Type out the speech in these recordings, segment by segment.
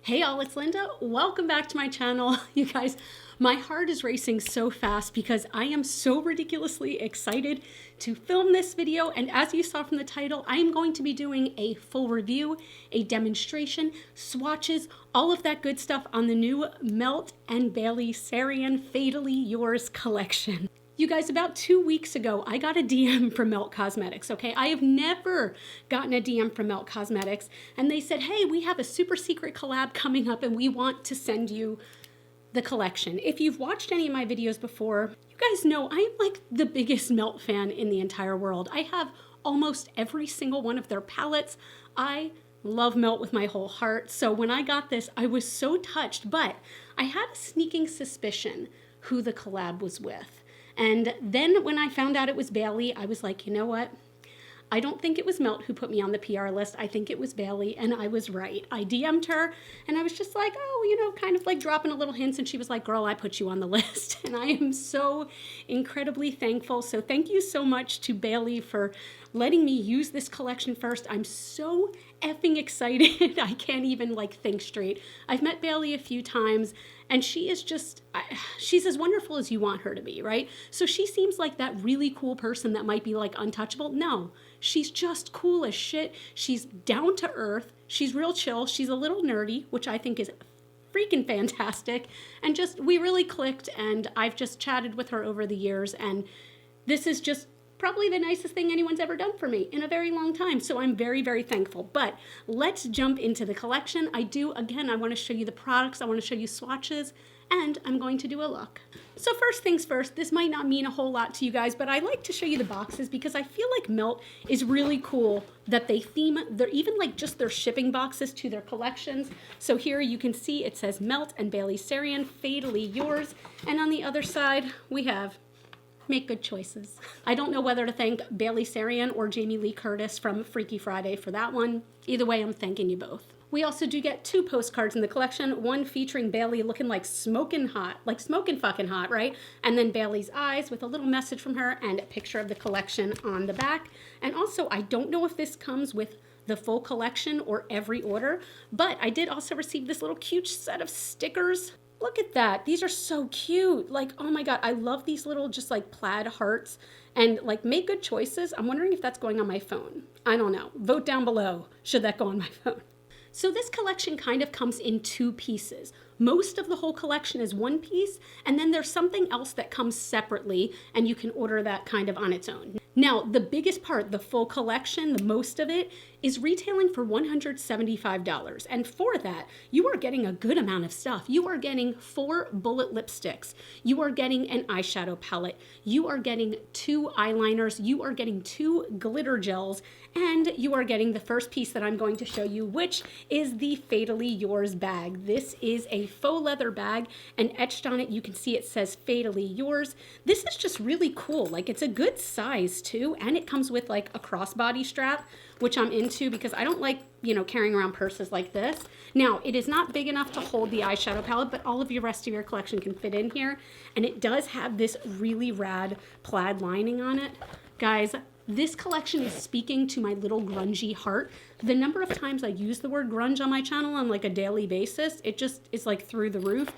Hey all, it's Linda. Welcome back to my channel. You guys, my heart is racing so fast because I am so ridiculously excited to film this video. And as you saw from the title, I am going to be doing a full review, a demonstration, swatches, all of that good stuff on the new Melt and Bailey SARIAN Fatally Yours collection. You guys, about 2 weeks ago, I got a DM from Melt Cosmetics, okay? I have never gotten a DM from Melt Cosmetics, and they said, hey, we have a super secret collab coming up, and we want to send you the collection. If you've watched any of my videos before, you guys know I am like the biggest Melt fan in the entire world. I have almost every single one of their palettes. I love Melt with my whole heart, so when I got this, I was so touched, but I had a sneaking suspicion who the collab was with. And then when I found out it was Bailey, I was like, you know what? I don't think it was Melt who put me on the PR list. I think it was Bailey, and I was right. I DM'd her, and I was just like, oh, you know, kind of like dropping a little hints, and she was like, girl, I put you on the list. And I am so incredibly thankful. So thank you so much to Bailey for letting me use this collection first. I'm so effing excited. I can't even like think straight. I've met Bailey a few times, and she is just, she's as wonderful as you want her to be, right? So she seems like that really cool person that might be like untouchable. No, she's just cool as shit. She's down to earth. She's real chill. She's a little nerdy, which I think is freaking fantastic. And just, we really clicked, and I've just chatted with her over the years, and this is just probably the nicest thing anyone's ever done for me in a very long time. So I'm very, very thankful. But let's jump into the collection. I want to show you the products. I want to show you swatches, and I'm going to do a look. So first things first, this might not mean a whole lot to you guys, but I like to show you the boxes because I feel like Melt is really cool that they theme even like just their shipping boxes to their collections. So here you can see it says Melt and Bailey SARIAN Fatally Yours. And on the other side, we have Make Good Choices. I don't know whether to thank Bailey SARIAN or Jamie Lee Curtis from Freaky Friday for that one. Either way, I'm thanking you both. We also do get 2 postcards in the collection, one featuring Bailey looking like smoking hot, like smoking fucking hot, right? And then Bailey's eyes with a little message from her and a picture of the collection on the back. And also, I don't know if this comes with the full collection or every order, but I did also receive this little cute set of stickers. Look at that. These are so cute. Like, oh my God, I love these little just like plaid hearts and like Make Good Choices. I'm wondering if that's going on my phone. I don't know. Vote down below. Should that go on my phone? So this collection kind of comes in 2 pieces. Most of the whole collection is 1 piece, and then there's something else that comes separately, and you can order that kind of on its own. Now, the biggest part, the full collection, the most of it, is retailing for $175. And for that, you are getting a good amount of stuff. You are getting 4 bullet lipsticks. You are getting an eyeshadow palette. You are getting 2 eyeliners. You are getting 2 glitter gels. And you are getting the first piece that I'm going to show you, which is the Fatally Yours bag. This is a faux leather bag, and etched on it, you can see it says Fatally Yours. This is just really cool. Like, it's a good size too, and it comes with like a crossbody strap, which I'm into because I don't like, you know, carrying around purses like this. Now, it is not big enough to hold the eyeshadow palette, but all of your rest of your collection can fit in here. And it does have this really rad plaid lining on it. Guys, this collection is speaking to my little grungy heart. The number of times I use the word grunge on my channel on like a daily basis, it just is like through the roof.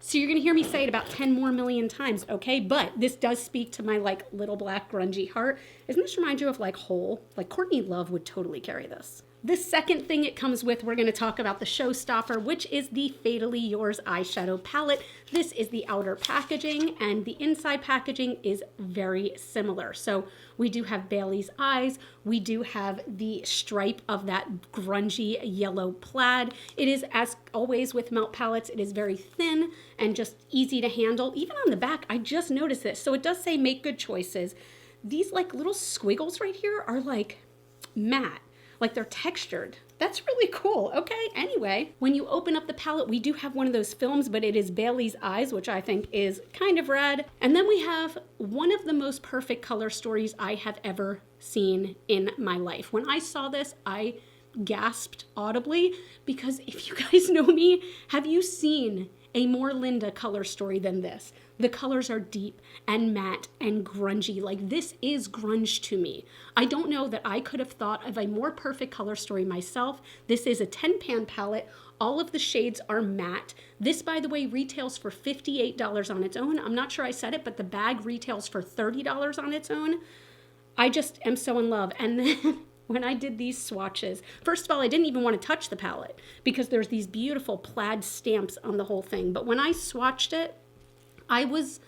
So you're gonna hear me say it about 10 more million times, okay? But this does speak to my like little black grungy heart. Doesn't this remind you of like Hole? Like Courtney Love would totally carry this. The second thing it comes with, we're going to talk about the showstopper, which is the Fatally Yours eyeshadow palette. This is the outer packaging, and the inside packaging is very similar. So we do have Bailey's eyes. We do have the stripe of that grungy yellow plaid. It is, as always with Melt palettes, it is very thin and just easy to handle. Even on the back, I just noticed this. So it does say Make Good Choices. These like little squiggles right here are like matte. Like they're textured. That's really cool. Okay, anyway, when you open up the palette, we do have one of those films, but it is Bailey's eyes, which I think is kind of rad. And then we have one of the most perfect color stories I have ever seen in my life. When I saw this, I gasped audibly because if you guys know me, have you seen a more Linda color story than this. The colors are deep and matte and grungy. Like, this is grunge to me. I don't know that I could have thought of a more perfect color story myself. This is a 10-pan palette. All of the shades are matte. This, by the way, retails for $58 on its own. I'm not sure I said it, but the bag retails for $30 on its own. I just am so in love. And then when I did these swatches, first of all, I didn't even want to touch the palette because there's these beautiful plaid stamps on the whole thing. But when I swatched it, I was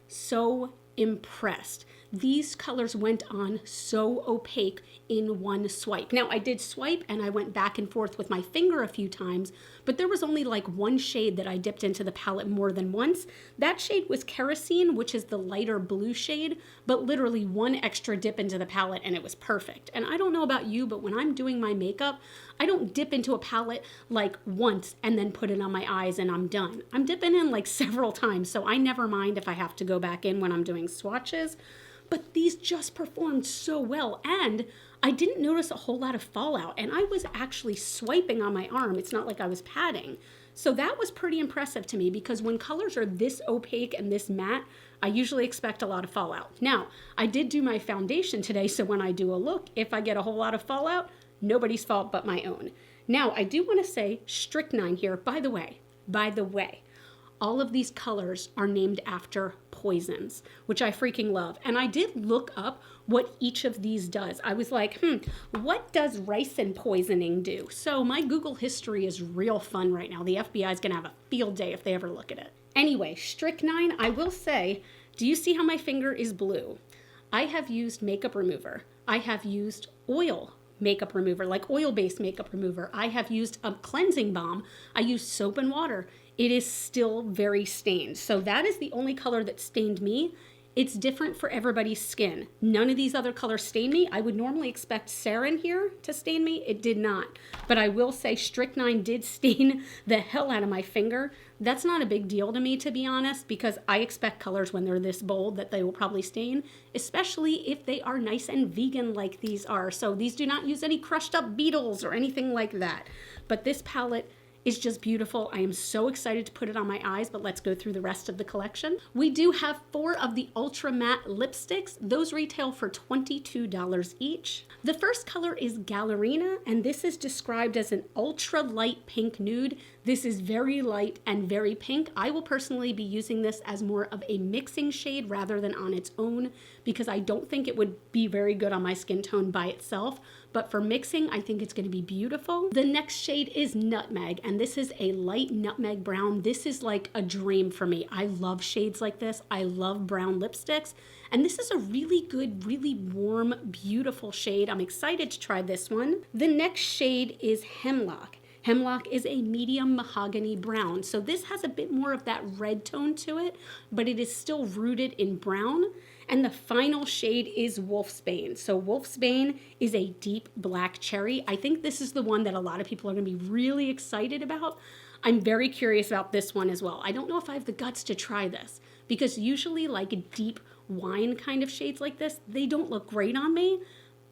so impressed. These colors went on so opaque in one swipe. Now, I did swipe and I went back and forth with my finger a few times, but there was only like one shade that I dipped into the palette more than once. That shade was Kerosene, which is the lighter blue shade, but literally one extra dip into the palette and it was perfect. And I don't know about you, but when I'm doing my makeup, I don't dip into a palette like once and then put it on my eyes and I'm done. I'm dipping in like several times, so I never mind if I have to go back in when I'm doing swatches. But these just performed so well, and I didn't notice a whole lot of fallout, and I was actually swiping on my arm. It's not like I was patting. So that was pretty impressive to me, because when colors are this opaque and this matte, I usually expect a lot of fallout. Now, I did do my foundation today, so when I do a look, if I get a whole lot of fallout, nobody's fault but my own. Now, I do want to say strychnine here, by the way, all of these colors are named after poisons, which I freaking love. And I did look up what each of these does. I was like, what does ricin poisoning do? So my Google history is real fun right now. The FBI is gonna have a field day if they ever look at it. Anyway, strychnine, I will say, do you see how my finger is blue? I have used makeup remover. I have used oil makeup remover, like oil-based makeup remover. I have used a cleansing balm. I used soap and water. It is still very stained. So that is the only color that stained me. It's different for everybody's skin. None of these other colors stain me. I would normally expect SARIAN here to stain me. It did not. But I will say strychnine did stain the hell out of my finger. That's not a big deal to me, to be honest, because I expect colors when they're this bold that they will probably stain, especially if they are nice and vegan like these are. So these do not use any crushed up beetles or anything like that. But this palette is just beautiful. I am so excited to put it on my eyes, but let's go through the rest of the collection. We do have 4 of the Ultra Matte lipsticks. Those retail for $22 each. The first color is Gallerina, and this is described as an ultra light pink nude. This is very light and very pink. I will personally be using this as more of a mixing shade rather than on its own, because I don't think it would be very good on my skin tone by itself. But for mixing, I think it's going to be beautiful. The next shade is Nutmeg, and this is a light nutmeg brown. This is like a dream for me. I love shades like this. I love brown lipsticks. And this is a really good, really warm, beautiful shade. I'm excited to try this one. The next shade is Hemlock. Hemlock is a medium mahogany brown. So this has a bit more of that red tone to it, but it is still rooted in brown. And the final shade is Wolfsbane. So Wolfsbane is a deep black cherry. I think this is the one that a lot of people are gonna be really excited about. I'm very curious about this one as well. I don't know if I have the guts to try this, because usually like deep wine kind of shades like this, they don't look great on me.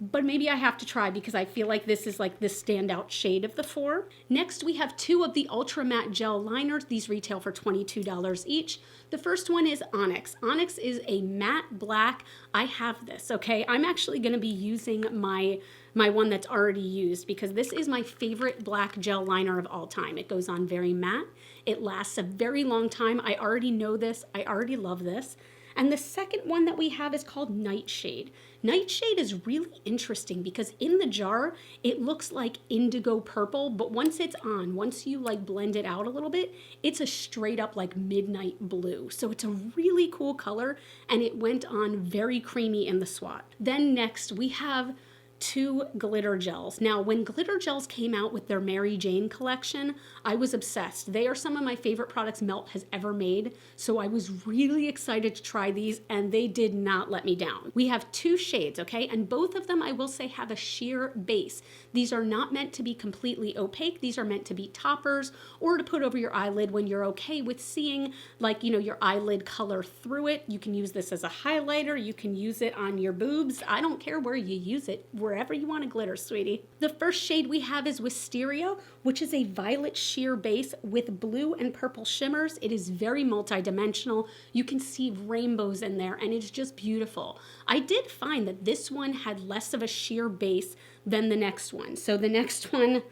But maybe I have to try, because I feel like this is like the standout shade of the 4. Next, we have 2 of the Ultra Matte Gel Liners. These retail for $22 each. The first one is Onyx. Onyx is a matte black. I have this, okay? I'm actually gonna be using my one that's already used, because this is my favorite black gel liner of all time. It goes on very matte. It lasts a very long time. I already know this. I already love this. And the second one that we have is called Nightshade. Nightshade is really interesting because in the jar, it looks like indigo purple, but once it's on, once you like blend it out a little bit, it's a straight up like midnight blue. So it's a really cool color, and it went on very creamy in the swatch. Then next we have 2 glitter gels. Now, when glitter gels came out with their Mary Jane collection, I was obsessed. They are some of my favorite products Melt has ever made, so I was really excited to try these, and they did not let me down. We have 2 shades, okay, and both of them, I will say, have a sheer base. These are not meant to be completely opaque. These are meant to be toppers or to put over your eyelid when you're okay with seeing, like, you know, your eyelid color through it. You can use this as a highlighter. You can use it on your boobs. I don't care where you use it. wherever you want to glitter, sweetie. The first shade we have is Wisteria, which is a violet sheer base with blue and purple shimmers. It is very multi-dimensional. You can see rainbows in there, and it's just beautiful. I did find that this one had less of a sheer base than the next one. So the next one,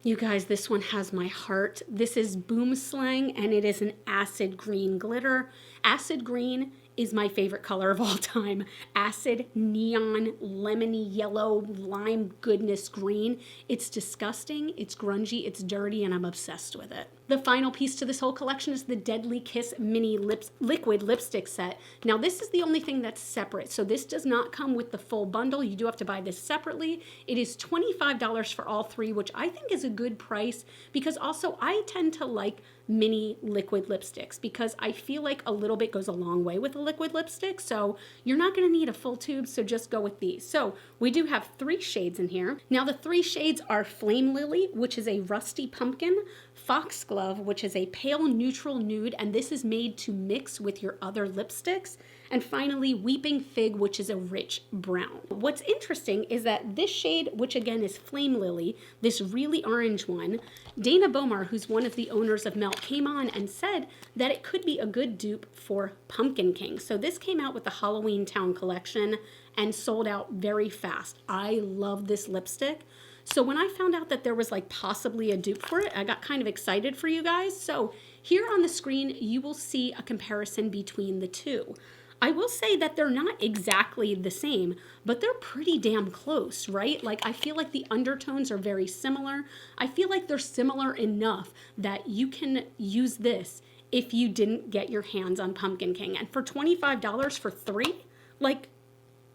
you guys, this one has my heart. This is Boom Slang, and it is an acid green glitter. Acid green is my favorite color of all time. Acid, neon, lemony yellow, lime goodness green. It's disgusting, it's grungy, it's dirty, and I'm obsessed with it. The final piece to this whole collection is the Deadly Kiss mini liquid lipstick set. Now this is the only thing that's separate, so this does not come with the full bundle. You do have to buy this separately. It is $25 for all three, which I think is a good price, because also I tend to like mini liquid lipsticks because I feel like a little bit goes a long way with a liquid lipstick. So you're not going to need a full tube, so just go with these. So we do have 3 shades in here. Now the 3 shades are Flame Lily, which is a rusty pumpkin, Foxglove, which is a pale neutral nude, and this is made to mix with your other lipsticks, and finally Weeping Fig, which is a rich brown. What's interesting is that this shade, which again is Flame Lily, this really orange one, Dana Bomar, who's one of the owners of Melt, came on and said that it could be a good dupe for Pumpkin King. So this came out with the Halloween Town collection and sold out very fast. I love this lipstick. So when I found out that there was like possibly a dupe for it, I got kind of excited for you guys. So here on the screen, you will see a comparison between the two. I will say that they're not exactly the same, but they're pretty damn close, right? Like I feel like the undertones are very similar. I feel like they're similar enough that you can use this if you didn't get your hands on Pumpkin King. And for $25 for 3, like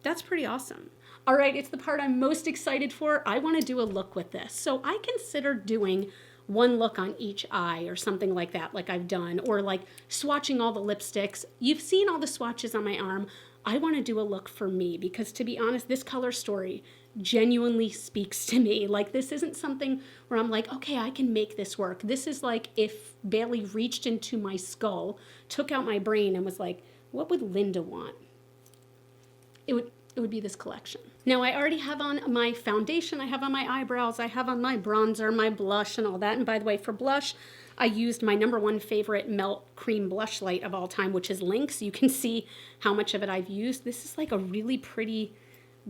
that's pretty awesome. All right, it's the part I'm most excited for. I want to do a look with this. So I considered doing one look on each eye or something like that, like I've done, or like swatching all the lipsticks. You've seen all the swatches on my arm. I want to do a look for me because, to be honest, this color story genuinely speaks to me. Like this isn't something where I'm like, okay, I can make this work. This is like if Bailey reached into my skull, took out my brain and was like, what would Linda want? It would be this collection. Now I already have on my foundation, I have on my eyebrows, I have on my bronzer, my blush and all that. And by the way, for blush, I used my #1 favorite Melt Cream Blush Light of all time, which is Lynx. You can see how much of it I've used. This is like a really pretty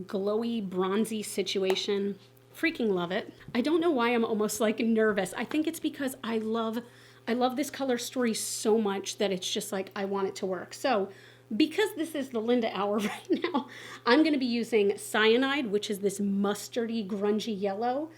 glowy, bronzy situation. Freaking love it. I don't know why I'm almost like nervous. I think it's because I love this color story so much that it's just like, I want it to work. So because this is the Linda hour right now, I'm going to be using Cyanide, which is this mustardy, grungy yellow.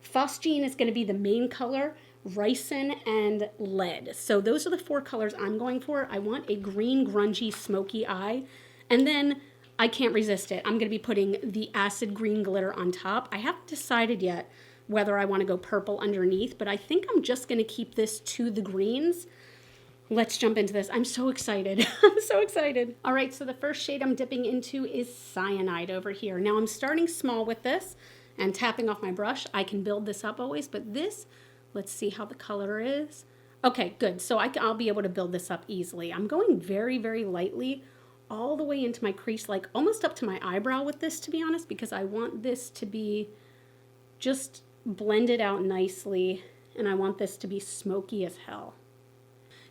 Phosgene is going to be the main color, Ricin, and Lead. So those are the 4 colors I'm going for. I want a green, grungy, smoky eye. And then I can't resist it. I'm going to be putting the acid green glitter on top. I haven't decided yet whether I want to go purple underneath, but I think I'm just going to keep this to the greens. Let's jump into this. I'm so excited. I'm so excited. All right, so the first shade I'm dipping into is Cyanide over here. Now I'm starting small with this and tapping off my brush. I can build this up always, but this, let's see how the color is. Okay, good. So I'll be able to build this up easily. I'm going very, very lightly all the way into my crease, like almost up to my eyebrow with this, to be honest, because I want this to be just blended out nicely, and I want this to be smoky as hell.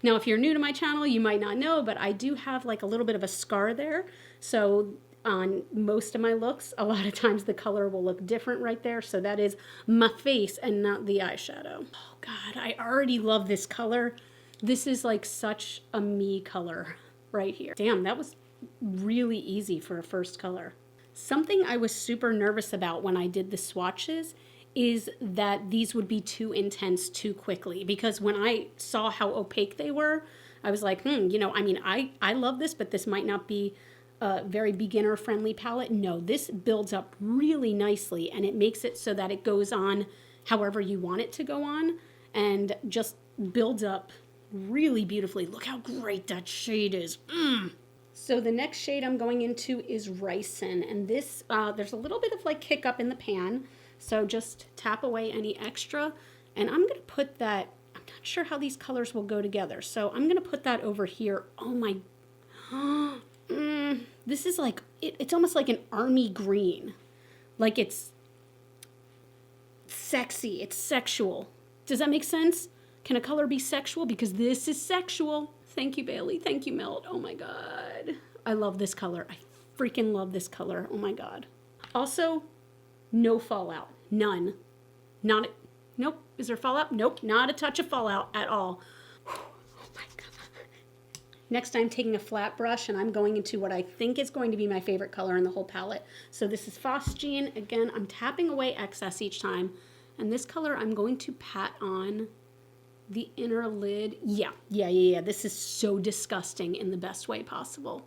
Now, if you're new to my channel, you might not know, but I do have like a little bit of a scar there. So on most of my looks, a lot of times the color will look different right there. So that is my face and not the eyeshadow. Oh God, I already love this color. This is like such a me color right here. Damn, that was really easy for a first color. Something I was super nervous about when I did the swatches is that these would be too intense too quickly, because when I saw how opaque they were, I was like, you know, I mean, I love this, but this might not be a very beginner friendly palette. No, this builds up really nicely, and it makes it so that it goes on however you want it to go on and just builds up really beautifully. Look how great that shade is. So the next shade I'm going into is Ricin, and this, there's a little bit of like kick up in the pan. So just tap away any extra, and I'm going to put that, I'm not sure how these colors will go together, so I'm going to put that over here. Oh my, this is like, it's almost like an army green. Like it's sexy, it's sexual. Does that make sense? Can a color be sexual? Because this is sexual. Thank you, Bailey. Thank you, Melt. Oh my God. I love this color. I freaking love this color. Oh my God. Also, no fallout. None. Not, nope. Is there fallout? Nope. Not a touch of fallout at all. Oh my God. Next, I'm taking a flat brush and I'm going into what I think is going to be my favorite color in the whole palette. So this is Phosgene. Again, I'm tapping away excess each time. And this color, I'm going to pat on the inner lid. Yeah. This is so disgusting in the best way possible.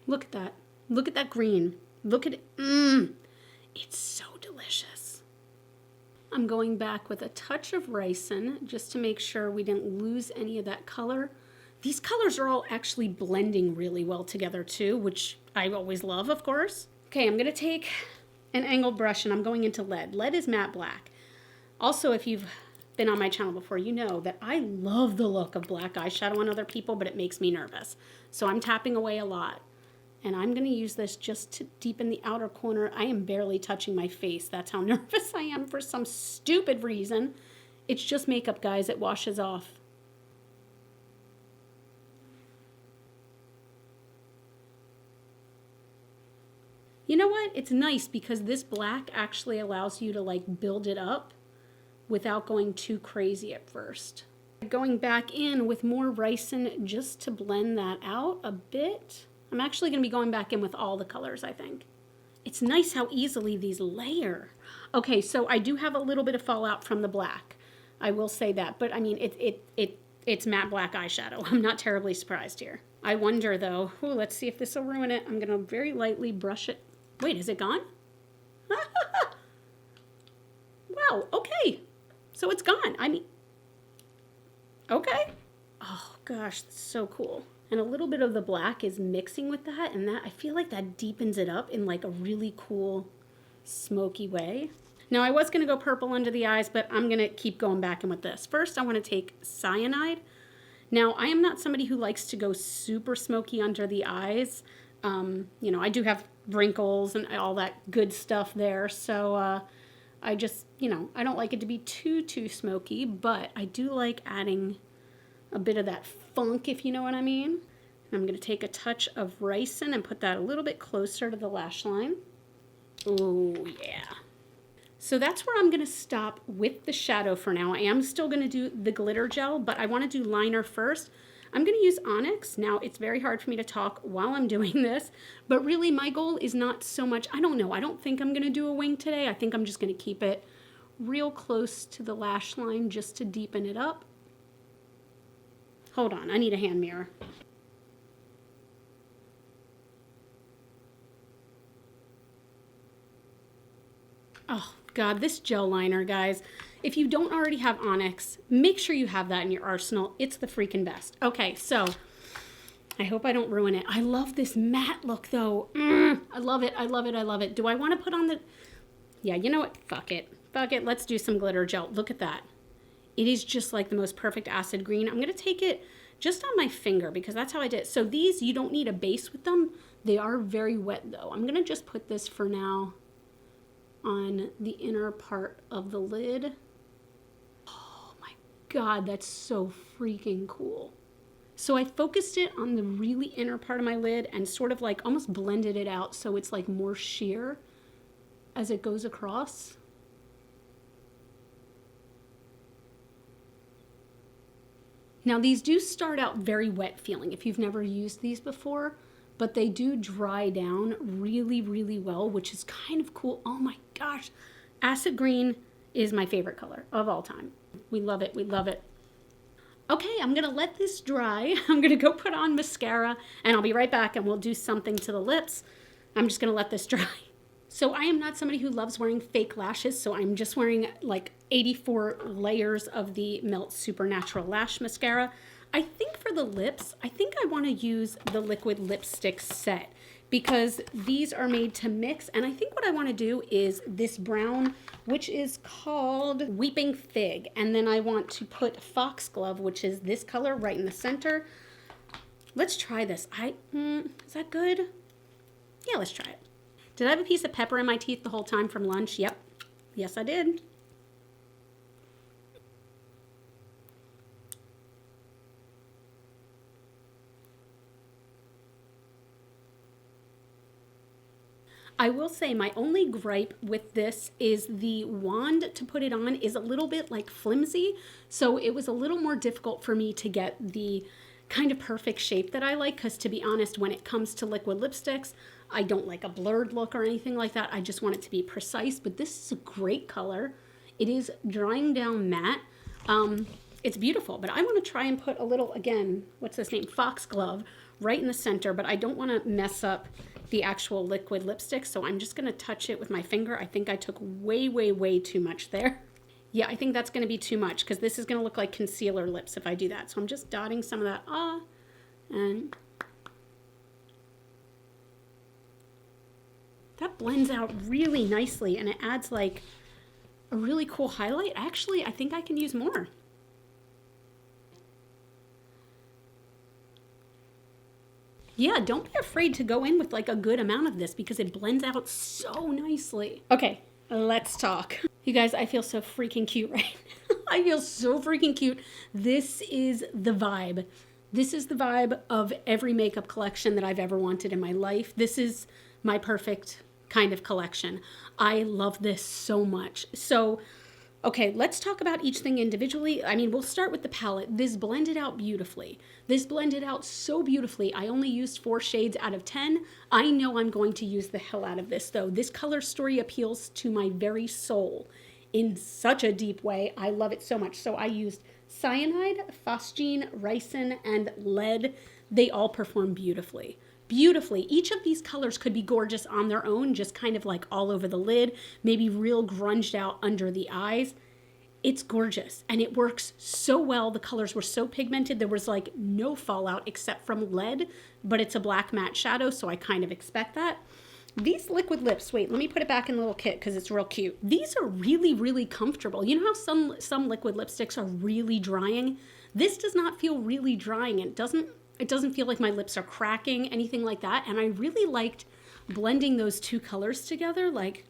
Look at that. Look at that green. Look at it. It's so delicious. I'm going back with a touch of ricin just to make sure we didn't lose any of that color. These colors are all actually blending really well together too, which I always love, of course. Okay, I'm going to take an angled brush and I'm going into lead. Lead is matte black. Also, if you've been on my channel before, you know that I love the look of black eyeshadow on other people, but it makes me nervous. So I'm tapping away a lot. And I'm going to use this just to deepen the outer corner. I am barely touching my face. That's how nervous I am for some stupid reason. It's just makeup, guys. It washes off. You know what? It's nice because this black actually allows you to like build it up without going too crazy at first. Going back in with more ricin just to blend that out a bit. I'm actually going to be going back in with all the colors, I think. It's nice how easily these layer. Okay, so I do have a little bit of fallout from the black. I will say that, but I mean, it's matte black eyeshadow. I'm not terribly surprised here. I wonder though, ooh, let's see if this will ruin it. I'm going to very lightly brush it. Wait, is it gone? Wow, okay. So it's gone. I mean, okay. Oh gosh, that's so cool. And a little bit of the black is mixing with that, and that I feel like that deepens it up in like a really cool smoky way. Now I was gonna go purple under the eyes, but I'm gonna keep going back in with this. First, I wanna take cyanide. Now I am not somebody who likes to go super smoky under the eyes. You know, I do have wrinkles and all that good stuff there, so I just, you know, I don't like it to be too smoky, but I do like adding a bit of that funk, if you know what I mean. I'm going to take a touch of ricin and put that a little bit closer to the lash line. Oh yeah. So that's where I'm going to stop with the shadow for now. I am still going to do the glitter gel, but I want to do liner first. I'm going to use Onyx. Now, it's very hard for me to talk while I'm doing this, but really my goal is not so much, I don't know, I don't think I'm going to do a wing today. I think I'm just going to keep it real close to the lash line just to deepen it up. Hold on, I need a hand mirror. Oh God, this gel liner, guys. If you don't already have Onyx, make sure you have that in your arsenal. It's the freaking best. Okay, so I hope I don't ruin it. I love this matte look though. I love it, I love it, I love it. Do I want to put on the, yeah, you know what, fuck it. Fuck it, let's do some glitter gel. Look at that. It is just like the most perfect acid green. I'm gonna take it just on my finger because that's how I did it. So these, you don't need a base with them. They are very wet though. I'm gonna just put this for now on the inner part of the lid. Oh my God, that's so freaking cool. So I focused it on the really inner part of my lid and sort of like almost blended it out so it's like more sheer as it goes across. Now these do start out very wet feeling if you've never used these before, but they do dry down really, really well, which is kind of cool. Oh my gosh, acid green is my favorite color of all time. We love it, we love it. Okay, I'm gonna let this dry. I'm gonna go put on mascara and I'll be right back and we'll do something to the lips. I'm just gonna let this dry. So I am not somebody who loves wearing fake lashes, so I'm just wearing like 84 layers of the Melt Supernatural Lash Mascara. I think for the lips, I think I want to use the liquid lipstick set because these are made to mix, and I think what I want to do is this brown, which is called Weeping Fig, and then I want to put Foxglove, which is this color right in the center. Let's try this. Is that good? Yeah, let's try it. Did I have a piece of pepper in my teeth the whole time from lunch? Yep. Yes, I did. I will say my only gripe with this is the wand to put it on is a little bit like flimsy. So it was a little more difficult for me to get the kind of perfect shape that I like. Because to be honest, when it comes to liquid lipsticks, I don't like a blurred look or anything like that. I just want it to be precise. But this is a great color. It is drying down matte. It's beautiful, but I want to try and put a little, again, what's this name? Foxglove right in the center, but I don't want to mess up the actual liquid lipstick, so I'm just going to touch it with my finger. I think I took way, way, way too much there. Yeah, I think that's going to be too much because this is going to look like concealer lips if I do that. So I'm just dotting some of that and that blends out really nicely and it adds like a really cool highlight. Actually, I think I can use more. Yeah, don't be afraid to go in with like a good amount of this because it blends out so nicely. Okay, let's talk. You guys, I feel so freaking cute right now. I feel so freaking cute. This is the vibe. This is the vibe of every makeup collection that I've ever wanted in my life. This is my perfect kind of collection. I love this so much. So, okay, let's talk about each thing individually. I mean, we'll start with the palette. This blended out beautifully. This blended out so beautifully. I only used 4 shades out of 10. I know I'm going to use the hell out of this though. This color story appeals to my very soul in such a deep way. I love it so much. So I used cyanide, phosgene, ricin, and lead. They all perform beautifully. Beautifully. Each of these colors could be gorgeous on their own, just kind of like all over the lid, maybe real grunged out under the eyes. It's gorgeous and it works so well. The colors were so pigmented. There was like no fallout except from lead, but it's a black matte shadow, so I kind of expect that. These liquid lips, wait, let me put it back in the little kit because it's real cute. These are really, really comfortable. You know how some liquid lipsticks are really drying? This does not feel really drying. It doesn't feel like my lips are cracking, anything like that. And I really liked blending those two colors together. Like,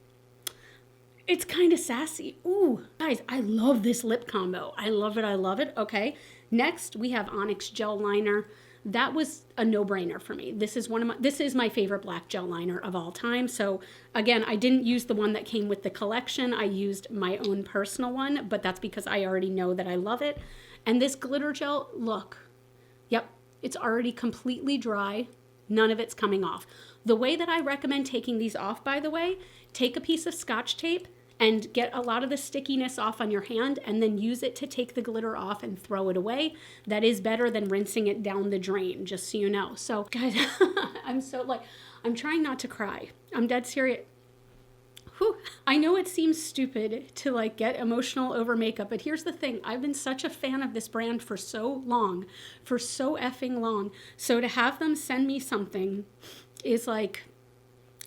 it's kind of sassy. Ooh, guys, I love this lip combo. I love it. I love it. Okay. Next, we have Onyx Gel Liner. That was a no-brainer for me. This is my favorite black gel liner of all time. So again, I didn't use the one that came with the collection. I used my own personal one, but that's because I already know that I love it. And this glitter gel, look. Yep, it's already completely dry. None of it's coming off. The way that I recommend taking these off, by the way, take a piece of Scotch tape and get a lot of the stickiness off on your hand and then use it to take the glitter off and throw it away. That is better than rinsing it down the drain, just so you know. So guys, I'm trying not to cry. I'm dead serious. Whew. I know it seems stupid to like get emotional over makeup, but here's the thing. I've been such a fan of this brand for so long, for so effing long. So to have them send me something is like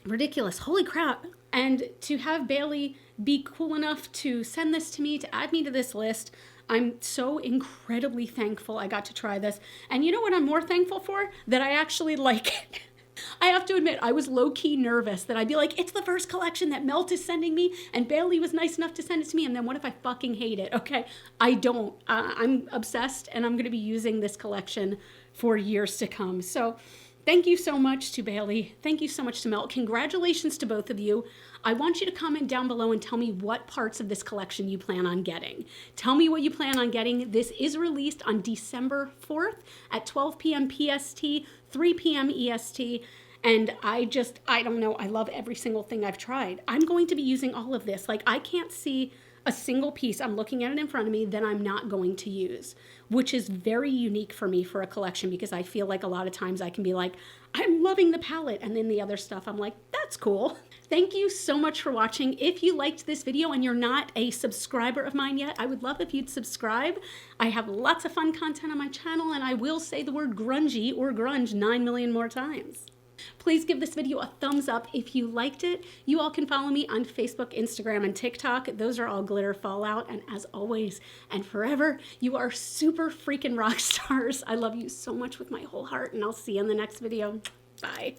ridiculous. Holy crap. And to have Bailey be cool enough to send this to me, to add me to this list, I'm so incredibly thankful I got to try this. And you know what I'm more thankful for? That I actually like it. I have to admit, I was low-key nervous that I'd be like, it's the first collection that Melt is sending me, and Bailey was nice enough to send it to me, and then what if I fucking hate it? Okay, I don't. I'm obsessed, and I'm going to be using this collection for years to come. So thank you so much to Bailey. Thank you so much to Melt. Congratulations to both of you. I want you to comment down below and tell me what parts of this collection you plan on getting. Tell me what you plan on getting. This is released on December 4th at 12 p.m. PST, 3 p.m. EST. And I don't know. I love every single thing I've tried. I'm going to be using all of this. Like, I can't see a single piece. I'm looking at it in front of me that I'm not going to use, which is very unique for me for a collection because I feel like a lot of times I can be like, I'm loving the palette. And then the other stuff, I'm like, that's cool. Thank you so much for watching. If you liked this video and you're not a subscriber of mine yet, I would love if you'd subscribe. I have lots of fun content on my channel and I will say the word grungy or grunge 9 million more times. Please give this video a thumbs up if you liked it. You all can follow me on Facebook, Instagram, and TikTok. Those are all GlitterFallout. And as always and forever, you are super freaking rock stars. I love you so much with my whole heart, and I'll see you in the next video. Bye.